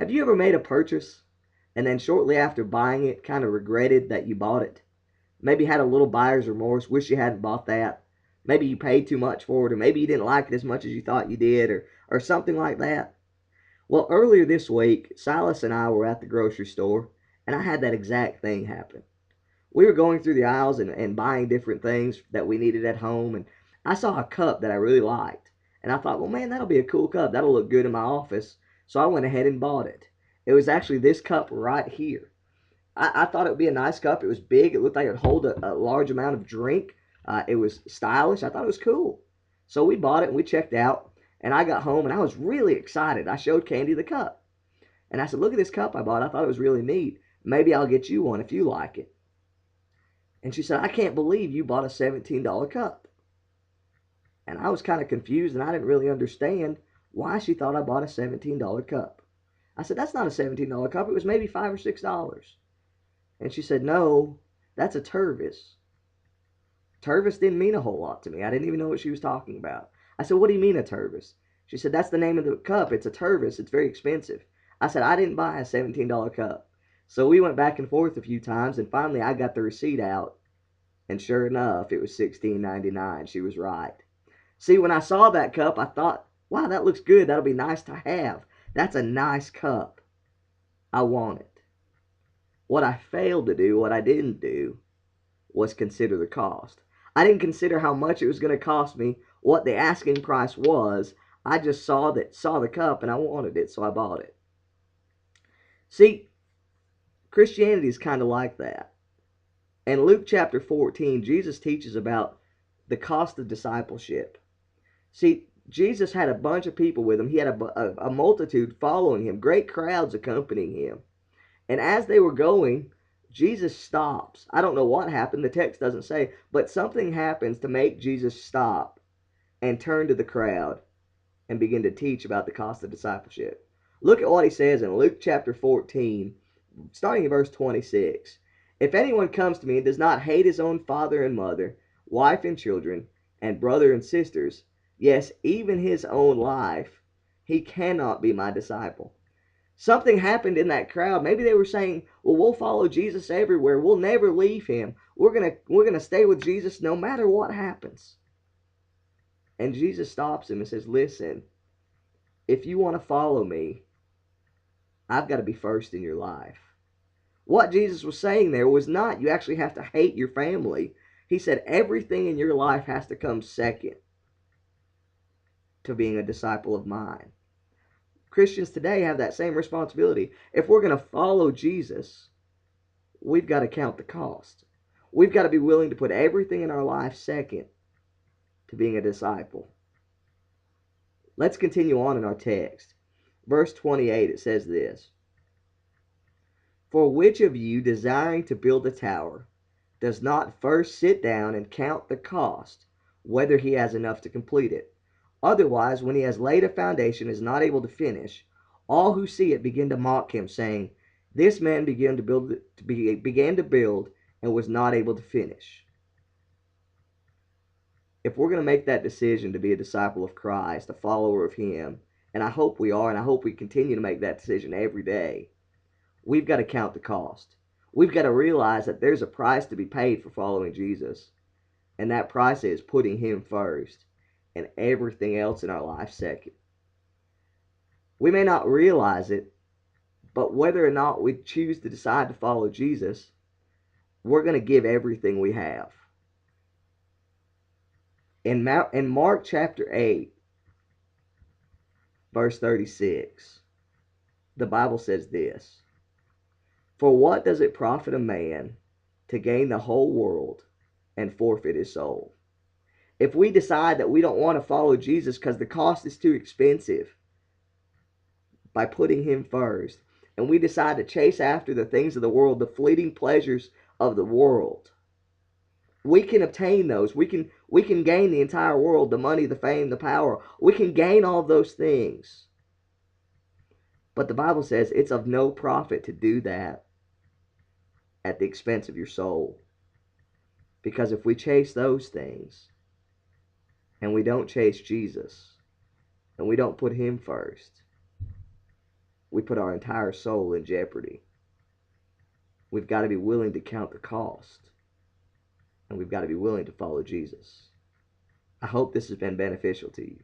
Have you ever made a purchase and then shortly after buying it kind of regretted that you bought it? Maybe had a little buyer's remorse, wish you hadn't bought that. Maybe you paid too much for it, or maybe you didn't like it as much as you thought you did, or something like that. Well, earlier this week, Silas and I were at the grocery store, and I had that exact thing happen. We were going through the aisles and buying different things that we needed at home, and I saw a cup that I really liked. And I thought, well, man, that'll be a cool cup. That'll look good in my office. So I went ahead and bought it. It was actually this cup right here. I thought it would be a nice cup. It was big. It looked like it would hold a large amount of drink. It was stylish. I thought it was cool. So we bought it and we checked out. And I got home and I was really excited. I showed Candy the cup. And I said, look at this cup I bought. I thought it was really neat. Maybe I'll get you one if you like it. And she said, I can't believe you bought a $17 cup. And I was kind of confused and I didn't really understand why she thought I bought a $17 cup. I said, that's not a $17 cup. It was maybe $5 or $6. And she said, no, that's a Tervis. Tervis didn't mean a whole lot to me. I didn't even know what she was talking about. I said, what do you mean a Tervis? She said, that's the name of the cup. It's a Tervis. It's very expensive. I said, I didn't buy a $17 cup. So we went back and forth a few times, and finally I got the receipt out. And sure enough, it was $16.99. She was right. See, when I saw that cup, I thought, wow, that looks good. That'll be nice to have. That's a nice cup. I want it. What I failed to do, what I didn't do, was consider the cost. I didn't consider how much it was going to cost me, what the asking price was. I just saw the cup and I wanted it, so I bought it. See, Christianity is kind of like that. In Luke chapter 14, Jesus teaches about the cost of discipleship. See, Jesus had a bunch of people with him. He had a multitude following him, great crowds accompanying him. And as they were going, Jesus stops. I don't know what happened. The text doesn't say, but something happens to make Jesus stop and turn to the crowd and begin to teach about the cost of discipleship. Look at what he says in Luke chapter 14, starting in verse 26. If anyone comes to me and does not hate his own father and mother, wife and children, and brother and sisters, yes, even his own life, he cannot be my disciple. Something happened in that crowd. Maybe they were saying, well, we'll follow Jesus everywhere. We'll never leave him. We're going to stay with Jesus no matter what happens. And Jesus stops him and says, listen, if you want to follow me, I've got to be first in your life. What Jesus was saying there was not you actually have to hate your family. He said everything in your life has to come second to being a disciple of mine. Christians today have that same responsibility. If we're going to follow Jesus, we've got to count the cost. We've got to be willing to put everything in our life second to being a disciple. Let's continue on in our text. Verse 28, it says this. For which of you, desiring to build a tower, does not first sit down and count the cost, whether he has enough to complete it? Otherwise, when he has laid a foundation and is not able to finish, all who see it begin to mock him, saying, this man began to build and was not able to finish. If we're going to make that decision to be a disciple of Christ, a follower of him, and I hope we are, and I hope we continue to make that decision every day, we've got to count the cost. We've got to realize that there's a price to be paid for following Jesus, and that price is putting him first and everything else in our life second. We may not realize it, but whether or not we choose to decide to follow Jesus, we're going to give everything we have. In Mark chapter 8, verse 36, the Bible says this, for what does it profit a man to gain the whole world and forfeit his soul? If we decide that we don't want to follow Jesus because the cost is too expensive by putting him first, and we decide to chase after the things of the world, the fleeting pleasures of the world, we can obtain those. We can gain the entire world, the money, the fame, the power. We can gain all those things. But the Bible says it's of no profit to do that at the expense of your soul. Because if we chase those things, and we don't chase Jesus, and we don't put him first, we put our entire soul in jeopardy. We've got to be willing to count the cost, and we've got to be willing to follow Jesus. I hope this has been beneficial to you.